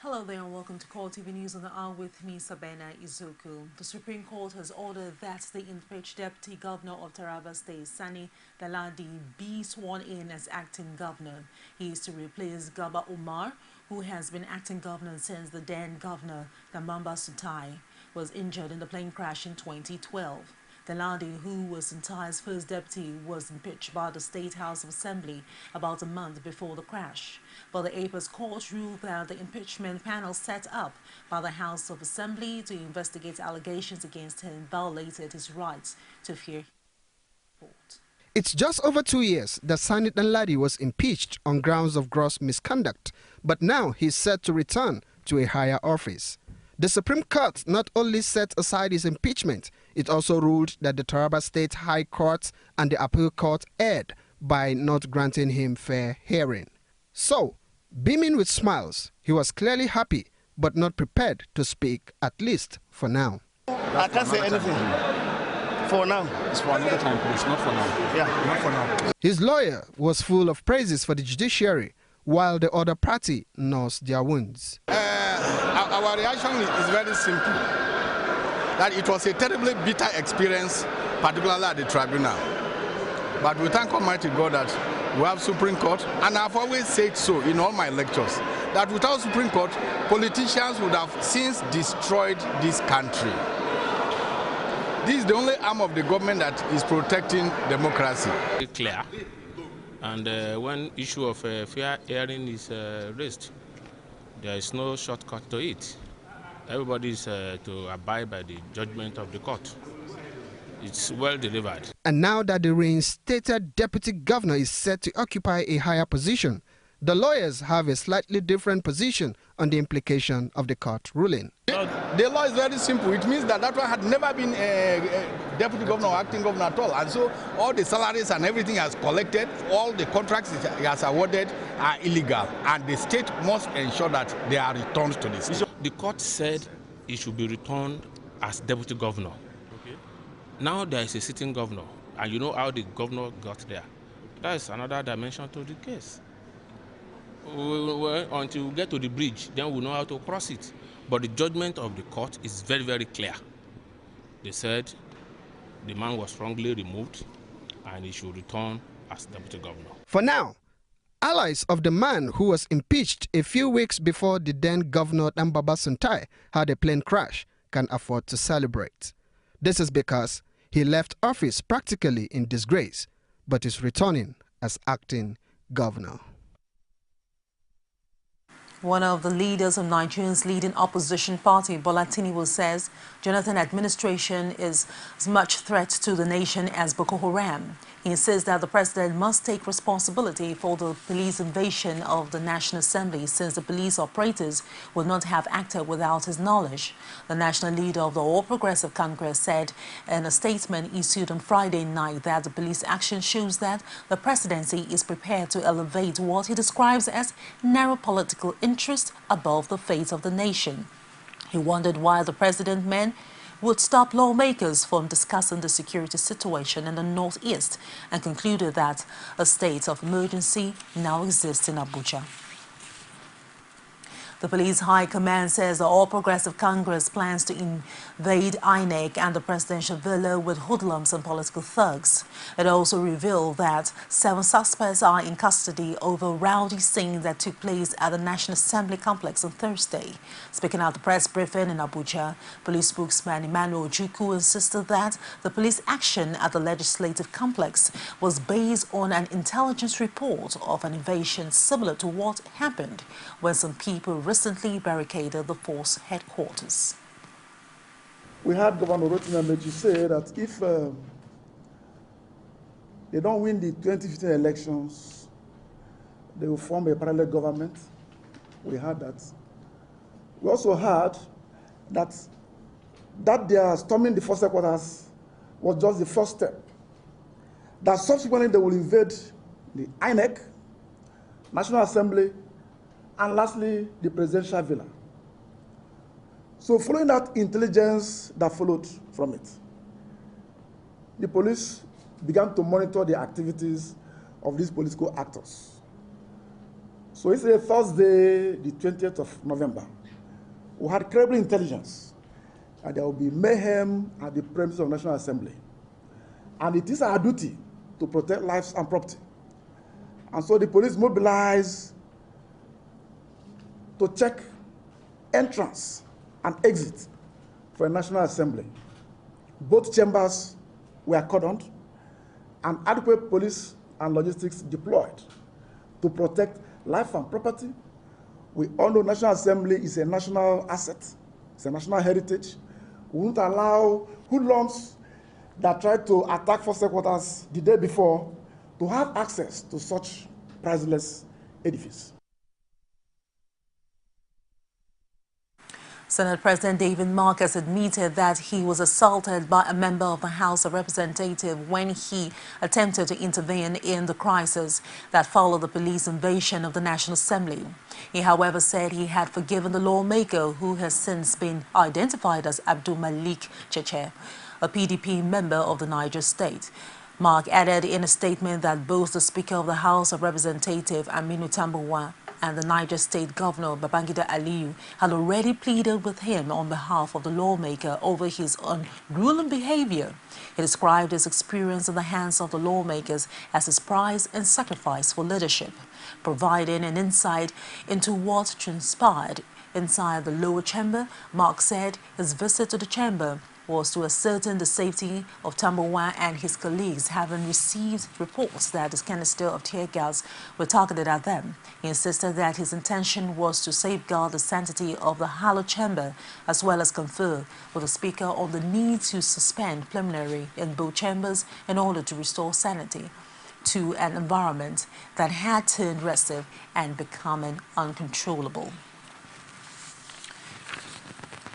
Hello there and welcome to CoreTV News on the Hour with me, Sabena Izuku. The Supreme Court has ordered that the impeached Deputy Governor of Taraba State, Sani Daladi, be sworn in as acting governor. He is to replace Gaba Umar, who has been acting governor since the then governor, Namamba Sutai, was injured in the plane crash in 2012. Daladi, who was Sutai's first deputy, was impeached by the State House of Assembly about a month before the crash. But the April's court ruled that the impeachment panel set up by the House of Assembly to investigate allegations against him violated his rights to fair court. It's just over 2 years that Sani Daladi was impeached on grounds of gross misconduct, but now he's set to return to a higher office. The Supreme Court not only set aside his impeachment, it also ruled that the Taraba State High Court and the Appeal Court erred by not granting him fair hearing. So, beaming with smiles, he was clearly happy but not prepared to speak, at least for now. I can't say anything for now. It's for another time, please, not for now. Yeah, not for now. His lawyer was full of praises for the judiciary, while the other party nursed their wounds. Our reaction is very simple. That it was a terribly bitter experience, particularly at the tribunal. But we thank Almighty God that we have Supreme Court, and I've always said so in all my lectures, that without Supreme Court, politicians would have since destroyed this country. This is the only arm of the government that is protecting democracy. Clear. And when issue of fair hearing is raised, there is no shortcut to it. Everybody is to abide by the judgment of the court. It's well delivered. And now that the reinstated deputy governor is set to occupy a higher position, the lawyers have a slightly different position on the implication of the court ruling. The law is very simple. It means that one had never been a deputy governor or acting governor at all. And so all the salaries and everything has collected, all the contracts he has awarded are illegal. And the state must ensure that they are returned to the state. The court said he should be returned as deputy governor. Okay. Now there is a sitting governor, and you know how the governor got there. That is another dimension to the case. Until we get to the bridge, then we know how to cross it. But the judgment of the court is very, very clear. They said the man was wrongly removed and he should return as deputy governor. For now, allies of the man who was impeached a few weeks before the then governor Namamba Sutai had a plane crash can afford to celebrate. This is because he left office practically in disgrace, but is returning as acting governor. One of the leaders of Nigeria's leading opposition party, Bola Tinubu, says Jonathan administration is as much threat to the nation as Boko Haram. He insists that the president must take responsibility for the police invasion of the National Assembly, since the police operators would not have acted without his knowledge. The national leader of the All Progressive Congress said in a statement issued on Friday night that the police action shows that the presidency is prepared to elevate what he describes as narrow political interest above the fate of the nation. He wondered why the president meant would stop lawmakers from discussing the security situation in the northeast, and concluded that a state of emergency now exists in Abuja. The police high command says the All Progressive Congress plans to invade INEC and the presidential villa with hoodlums and political thugs. It also revealed that 7 suspects are in custody over a rowdy scene that took place at the National Assembly complex on Thursday. Speaking at the press briefing in Abuja, police spokesman Emmanuel Ojukwu insisted that the police action at the legislative complex was based on an intelligence report of an invasion similar to what happened when some people recently barricaded the force headquarters. We had Governor Rotimi Amechi say that if they don't win the 2015 elections, they will form a parallel government. We heard that. We also heard that they are storming the force headquarters was just the first step. That subsequently they will invade the INEC, National Assembly, and lastly, the presidential villa. So following that intelligence that followed from it, the police began to monitor the activities of these political actors. So it's a Thursday, the 20th of November. We had credible intelligence that there will be mayhem at the premises of National Assembly. And it is our duty to protect lives and property. And so the police mobilized to check entrance and exit for a National Assembly. Both chambers were cordoned and adequate police and logistics deployed to protect life and property. We all know National Assembly is a national asset. It's a national heritage. We won't allow hoodlums that tried to attack First Headquarters the day before to have access to such priceless edifice. Senate President David Marcus admitted that he was assaulted by a member of the House of Representatives when he attempted to intervene in the crisis that followed the police invasion of the National Assembly. He, however, said he had forgiven the lawmaker, who has since been identified as Abdul Malik Cheche, a PDP member of the Niger State. Mark added in a statement that both the Speaker of the House of Representatives, Aminu Tambuwal, and the Niger State Governor, Babangida Aliyu, had already pleaded with him on behalf of the lawmaker over his unruly behavior. He described his experience in the hands of the lawmakers as his prize and sacrifice for leadership, providing an insight into what transpired inside the lower chamber. Mark said his visit to the chamber was to ascertain the safety of Tambuwal and his colleagues, having received reports that the canister of tear gas were targeted at them. He insisted that his intention was to safeguard the sanctity of the hallowed chamber, as well as confer with the Speaker on the need to suspend plenary in both chambers in order to restore sanity to an environment that had turned restive and becoming uncontrollable.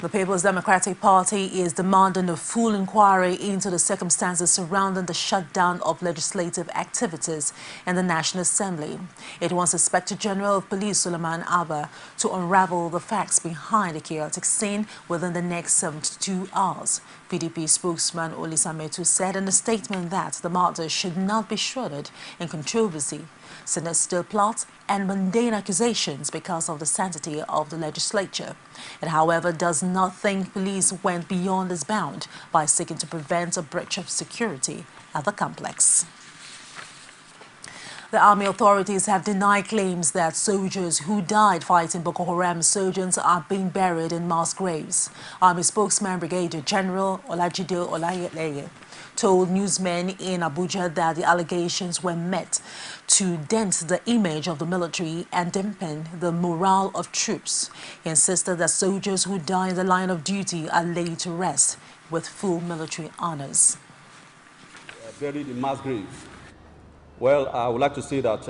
The People's Democratic Party is demanding a full inquiry into the circumstances surrounding the shutdown of legislative activities in the National Assembly. It wants Inspector General of Police Suleiman Abba to unravel the facts behind the chaotic scene within the next 72 hours. PDP spokesman Olisa Metu said in a statement that the matter should not be shrouded in controversy, sinister plots and mundane accusations because of the sanctity of the legislature. It, however, does not think police went beyond this bound by seeking to prevent a breach of security at the complex. The army authorities have denied claims that soldiers who died fighting Boko Haram insurgents are being buried in mass graves. Army spokesman Brigadier General Olajide Olayeleye told newsmen in Abuja that the allegations were meant to dent the image of the military and dampen the morale of troops. He insisted that soldiers who die in the line of duty are laid to rest with full military honors. Buried in mass graves. Well, I would like to say that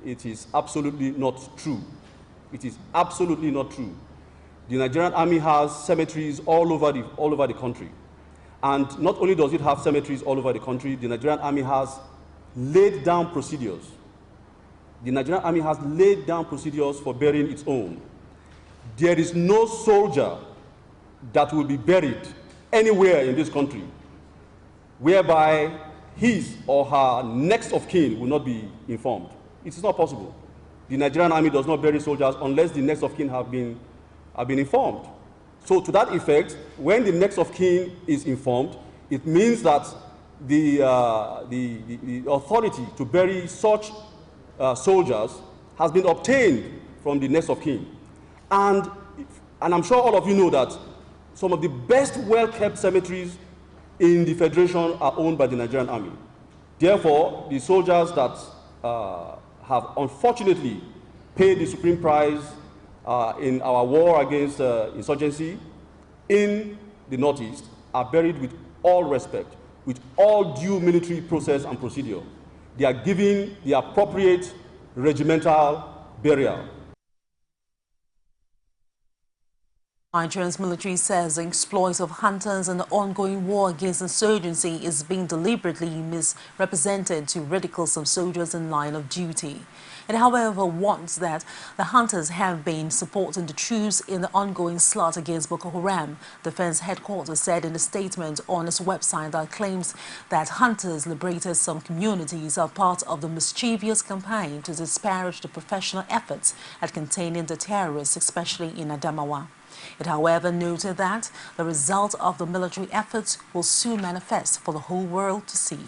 it is absolutely not true. It is absolutely not true. The Nigerian Army has cemeteries all over the country. And not only does it have cemeteries all over the country, the Nigerian Army has laid down procedures. The Nigerian Army has laid down procedures for burying its own. There is no soldier that will be buried anywhere in this country whereby his or her next of kin will not be informed. It is not possible. The Nigerian Army does not bury soldiers unless the next of kin have been informed. So to that effect, when the next of kin is informed, it means that the authority to bury such soldiers has been obtained from the next of kin. And I'm sure all of you know that some of the best well-kept cemeteries in the Federation are owned by the Nigerian Army. Therefore, the soldiers that have unfortunately paid the supreme price in our war against insurgency in the Northeast are buried with all respect, with all due military process and procedure. They are given the appropriate regimental burial. Nigeria's military says the exploits of hunters in the ongoing war against insurgency is being deliberately misrepresented to ridicule some soldiers in line of duty. It, however, warns that the hunters have been supporting the troops in the ongoing slaughter against Boko Haram. Defense headquarters said in a statement on its website that claims that hunters liberated some communities are part of the mischievous campaign to disparage the professional efforts at containing the terrorists, especially in Adamawa. It, however, noted that the result of the military efforts will soon manifest for the whole world to see.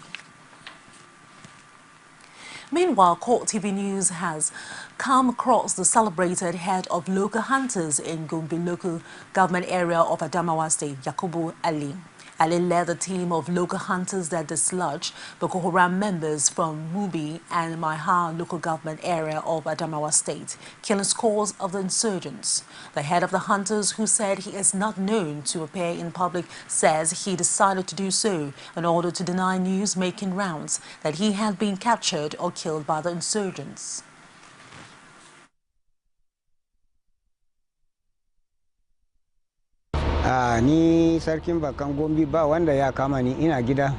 Meanwhile, CoreTV News has come across the celebrated head of local hunters in Gombe local government area of Adamawa State, Yakubu Ali. Ali led a team of local hunters that dislodged Boko Haram members from Mubi and Maiha local government area of Adamawa State, killing scores of the insurgents. The head of the hunters, who said he is not known to appear in public, says he decided to do so in order to deny news making rounds that he had been captured or killed by the insurgents. Ni sarkin bakan Gombe ba wanda ya kama ni, ina gida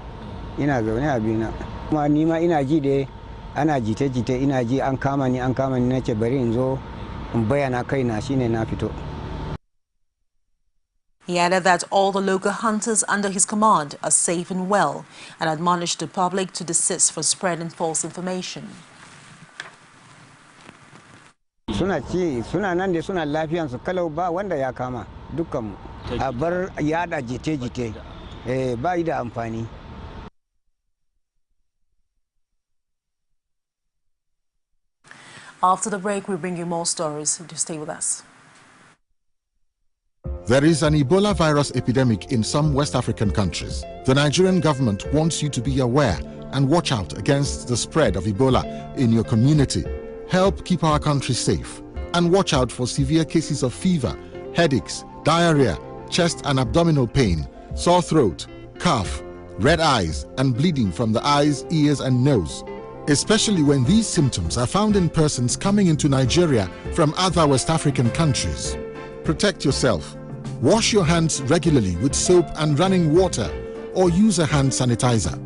ina zaune a bina, kuma ni ma ina ji dai ana jite-jite, ina ji an kama ni nace bari in zo in bayyana kaina, shine na fito. He added that all the local hunters under his command are safe and well and admonished the public to desist from spreading false information. Suna nan da suna lafiyansu kalau, ba wanda ya kama, dukkanmu a bar yada jite-jite, ba da amfani. After the break, we bring you more stories. Do stay with us. There is an Ebola virus epidemic in some West African countries. The Nigerian government wants you to be aware and watch out against the spread of Ebola in your community. Help keep our country safe and watch out for severe cases of fever, headaches, diarrhea, chest and abdominal pain, sore throat, cough, red eyes and bleeding from the eyes, ears and nose, especially when these symptoms are found in persons coming into Nigeria from other West African countries. Protect yourself. Wash your hands regularly with soap and running water or use a hand sanitizer.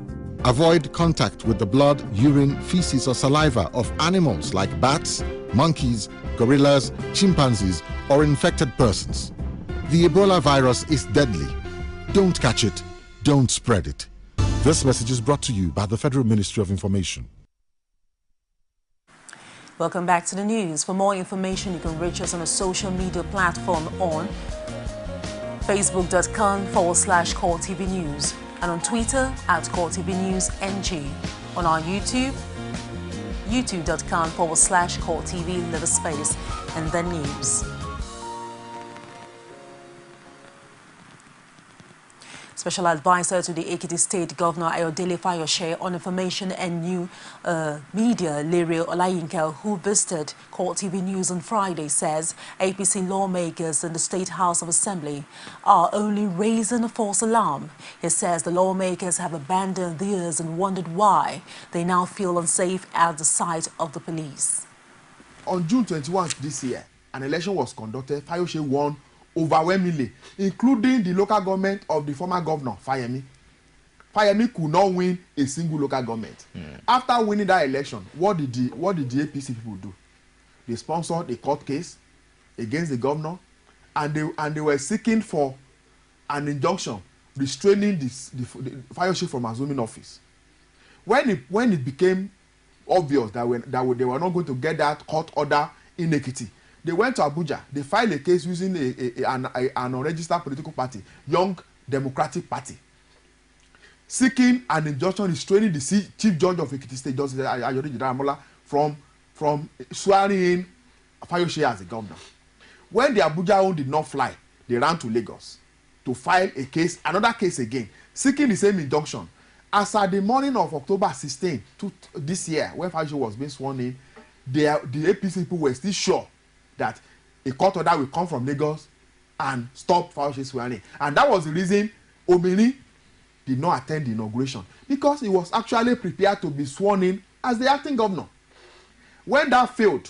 Avoid contact with the blood, urine, feces or saliva of animals like bats, monkeys, gorillas, chimpanzees or infected persons. The Ebola virus is deadly. Don't catch it, don't spread it. This message is brought to you by the Federal Ministry of Information. Welcome back to the news. For more information, you can reach us on a social media platform on facebook.com/CoreTV News and on Twitter @CoreTV News NG. On our YouTube, youtube.com/CoreTV_space and then news. Special advisor to the Ekiti State Governor Ayodele Fayose on information and new media, Lere Olayinka, who visited CoreTV News on Friday, says APC lawmakers in the State House of Assembly are only raising a false alarm. He says the lawmakers have abandoned theirs and wondered why they now feel unsafe at the sight of the police. On June 21 this year, an election was conducted. Fayose won overwhelmingly, including the local government of the former governor, Fayemi. Fayemi could not win a single local government. After winning that election, what did the APC people do? They sponsored a court case against the governor, and they were seeking for an injunction restraining the Fayose from assuming office. When it became obvious that they were not going to get that court order in Ekiti, they went to Abuja. They filed a case using an unregistered political party, Young Democratic Party, seeking an injunction restraining the Chief Judge of Ekiti State, Justice Ayodele Daramola, from swearing in Fayose as a governor. When the Abuja one did not fly, they ran to Lagos to file a case, another case again, seeking the same injunction. As at the morning of October 16 this year, when Fayose was being sworn in, the APC people were still sure that a court order will come from Lagos and stop Fayose swearing. And that was the reason Omini did not attend the inauguration, because he was actually prepared to be sworn in as the acting governor. When that failed,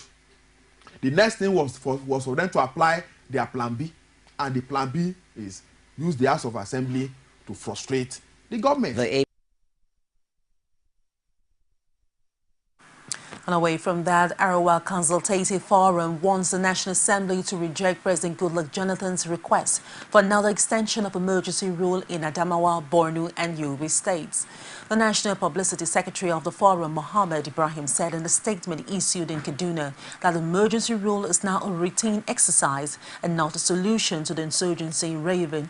the next thing was for them to apply their plan B, and the plan B is use the House of Assembly to frustrate the government. And away from that, Arawa Consultative Forum wants the National Assembly to reject President Goodluck Jonathan's request for another extension of emergency rule in Adamawa, Borno and Yobe states. The National Publicity Secretary of the Forum, Mohammed Ibrahim, said in a statement issued in Kaduna that the emergency rule is now a routine exercise and not a solution to the insurgency ravaging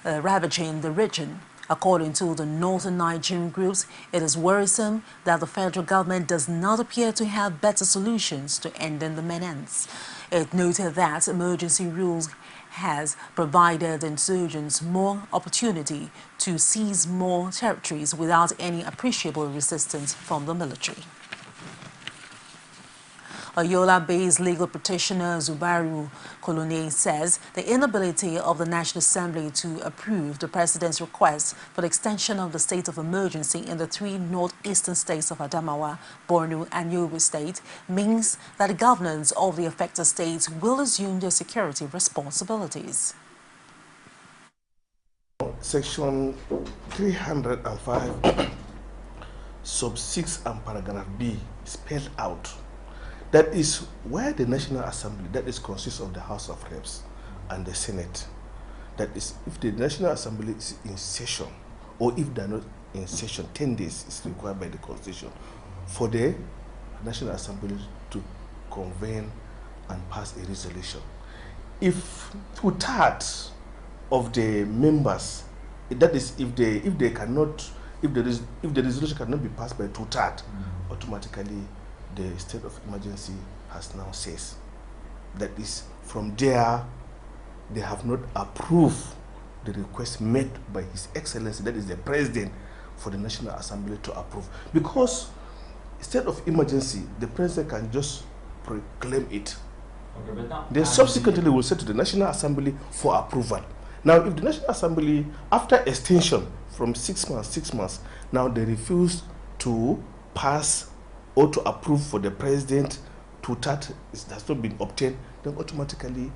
the region. According to the northern Nigerian groups, it is worrisome that the federal government does not appear to have better solutions to ending the menace. It noted that emergency rules has provided insurgents more opportunity to seize more territories without any appreciable resistance from the military. A Yola-based legal practitioner, Zubaru Kolone, says the inability of the National Assembly to approve the President's request for the extension of the state of emergency in the three northeastern states of Adamawa, Borno and Yobe State means that the governors of the affected states will assume their security responsibilities. Section 305, sub 6 and paragraph B spelled out. That is where the National Assembly, that is consists of the House of Reps and the Senate. That is, if the National Assembly is in session, or if they are not in session, 10 days is required by the Constitution for the National Assembly to convene and pass a resolution. If 2/3 of the members, that is, if the resolution cannot be passed by 2/3, automatically the state of emergency has now ceased. That is, from there, they have not approved the request made by His Excellency, that is the President, for the National Assembly to approve. Because state of emergency, the President can just proclaim it. They subsequently will send to the National Assembly for approval. Now, if the National Assembly, after extension from 6 months, now they refuse to pass or to approve for the President, 2/3 has not been obtained, then automatically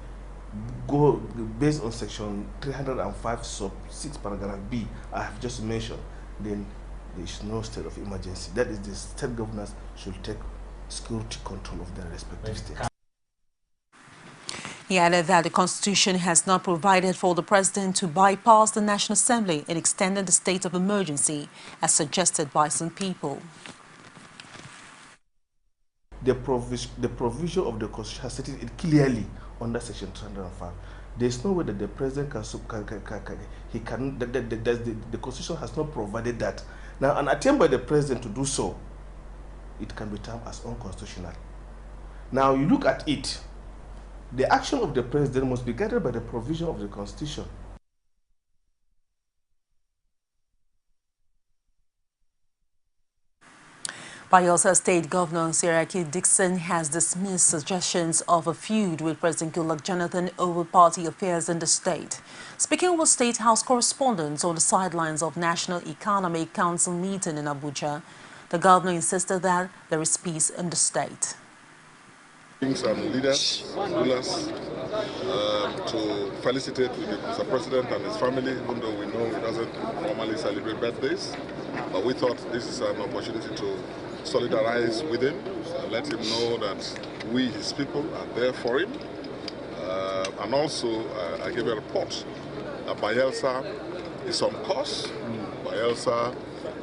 go based on section 305 sub 6 paragraph B I have just mentioned, then there is no state of emergency. That is, the state governors should take security control of their respective states. He added that the Constitution has not provided for the President to bypass the National Assembly in extending the state of emergency, as suggested by some people. The provision of the Constitution has stated it clearly under section 305. There is no way that the President the Constitution has not provided that. Now, an attempt by the President to do so, it can be termed as unconstitutional. Now, you look at it, the action of the President must be guided by the provision of the Constitution. Bayelsa State Governor Seriake Dixon has dismissed suggestions of a feud with President Goodluck Jonathan over party affairs in the state. Speaking with State House correspondents on the sidelines of National Economic Council meeting in Abuja, the governor insisted that there is peace in the state. And leaders, rulers, to felicitate with Mr. President and his family, even though we know he doesn't normally celebrate birthdays. But we thought this is an opportunity to solidarize with him and let him know that we, his people, are there for him. And also, I gave a report that Bayelsa is on course, Bayelsa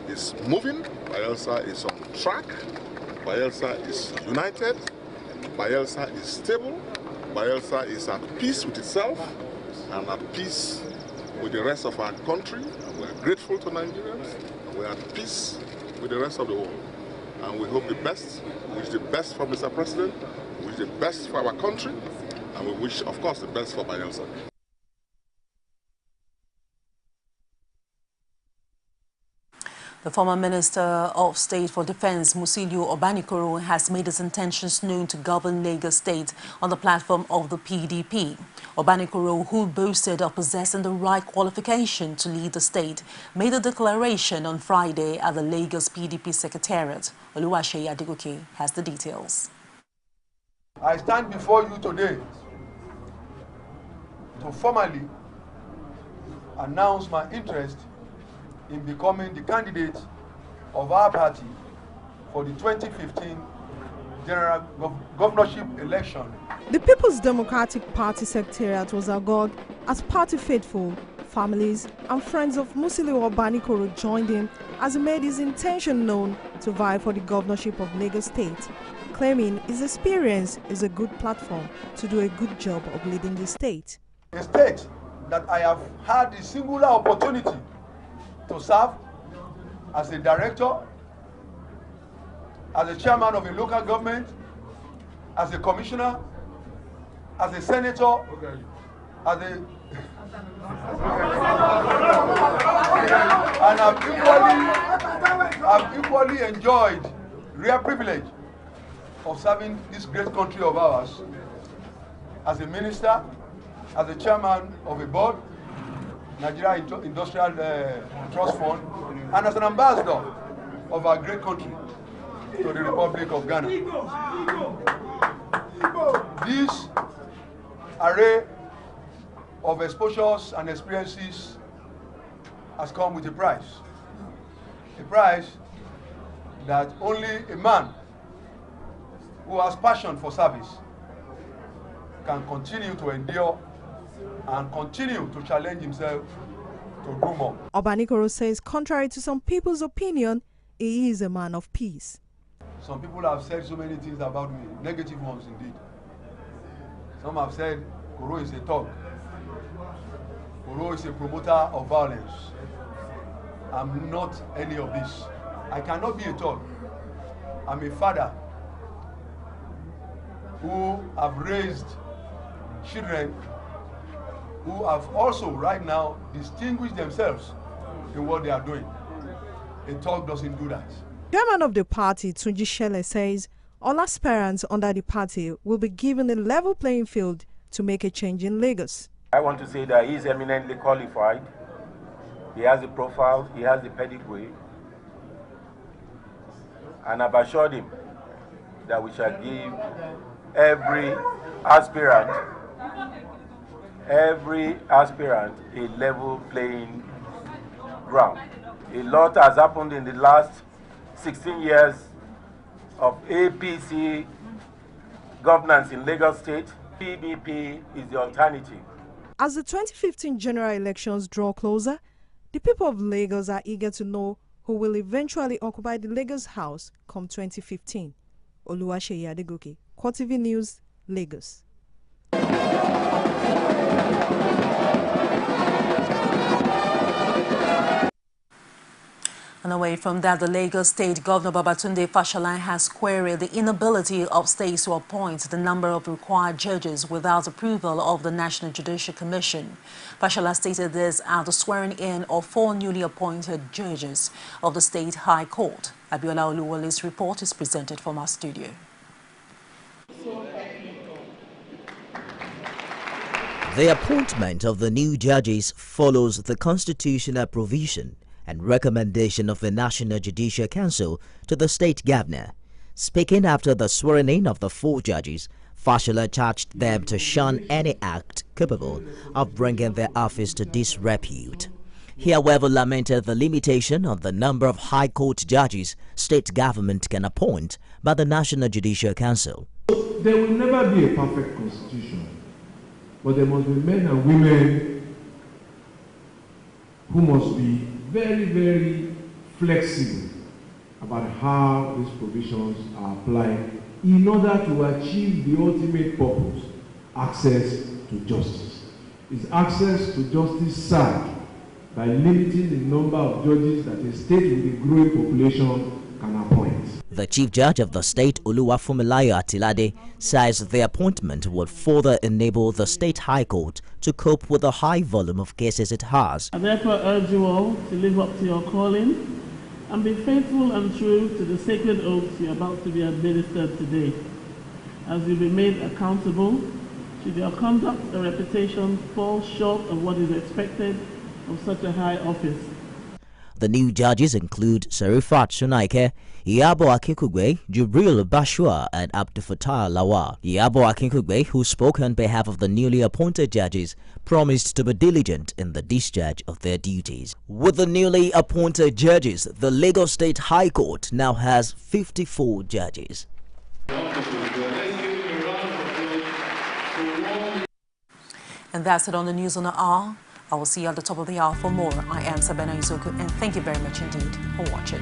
is moving, Bayelsa is on track, Bayelsa is united, Bayelsa is stable, Bayelsa is at peace with itself and at peace with the rest of our country. And we are grateful to Nigerians. We are at peace with the rest of the world. And we hope the best. We wish the best for Mr. President. We wish the best for our country. And we wish, of course, the best for Bayelsa. The former Minister of State for Defense, Musiliu Obanikoro, has made his intentions known to govern Lagos State on the platform of the PDP. Obanikoro, who boasted of possessing the right qualification to lead the state, made a declaration on Friday at the Lagos PDP Secretariat. Oluwaseyi Adegoke has the details. I stand before you today to formally announce my interest in becoming the candidate of our party for the 2015 general governorship election. The People's Democratic Party Secretariat was agog as party faithful, families and friends of Musiliu Obanikoro joined him as he made his intention known to vie for the governorship of Lagos State, claiming his experience is a good platform to do a good job of leading the state. A state that I have had the singular opportunity to serve as a director, as a chairman of a local government, as a commissioner, as a senator, as a and I've equally enjoyed real privilege of serving this great country of ours as a minister, as a chairman of a board, Nigeria Industrial Trust Fund, and as an ambassador of our great country to the Republic of Ghana. This array of exposures and experiences has come with a price that only a man who has passion for service can continue to endure and continue to challenge himself to do more. Obanikoro says, contrary to some people's opinion, he is a man of peace. Some people have said so many things about me, negative ones indeed. Some have said Koro is a thug. Koro is a promoter of violence. I'm not any of this. I cannot be a thug. I'm a father who have raised children who have also right now distinguished themselves in what they are doing. A thug doesn't do that. Chairman of the party, Tunji Shele, says all aspirants under the party will be given a level playing field to make a change in Lagos. I want to say that he is eminently qualified. He has the profile, he has the pedigree, and I've assured him that we shall give every aspirant a level playing ground. A lot has happened in the last 16 years of APC governance in Lagos State. PDP is the alternative. As the 2015 general elections draw closer, the people of Lagos are eager to know who will eventually occupy the Lagos House come 2015. Oluwaseyi Adegoke, CoreTV News, Lagos. And away from that, the Lagos State Governor Babatunde Fashola has queried the inability of states to appoint the number of required judges without approval of the National Judicial Commission. Fashola stated this at the swearing-in of 4 newly appointed judges of the State High Court. Abiola Oluwole's report is presented from our studio. The appointment of the new judges follows the constitutional provision and recommendation of the National Judicial Council to the state governor. Speaking after the swearing-in of the 4 judges, Fashola charged them to shun any act capable of bringing their office to disrepute. He, however, lamented the limitation on the number of High Court judges state government can appoint by the National Judicial Council. There will never be a perfect constitution, but there must be men and women who must be very, very flexible about how these provisions are applied in order to achieve the ultimate purpose, access to justice. Is access to justice served by limiting the number of judges that a state with a growing population can appoint? The Chief Judge of the state, Oluwafunmilayo Atilade, says the appointment will further enable the State High Court to cope with the high volume of cases it has. I therefore urge you all to live up to your calling and be faithful and true to the sacred oaths you are about to be administered today. As you be made accountable, should your conduct or reputation fall short of what is expected of such a high office. The new judges include Serifat Sunaike, Iyabo Akinkugbe, Jubril Bashua, and Abdulfatah Lawal. Iyabo Akinkugbe, who spoke on behalf of the newly appointed judges, promised to be diligent in the discharge of their duties. With the newly appointed judges, the Lagos State High Court now has 54 judges. And that's it on the news on the hour. I will see you at the top of the hour for more. I am Sabena Izoku, and thank you very much indeed for watching.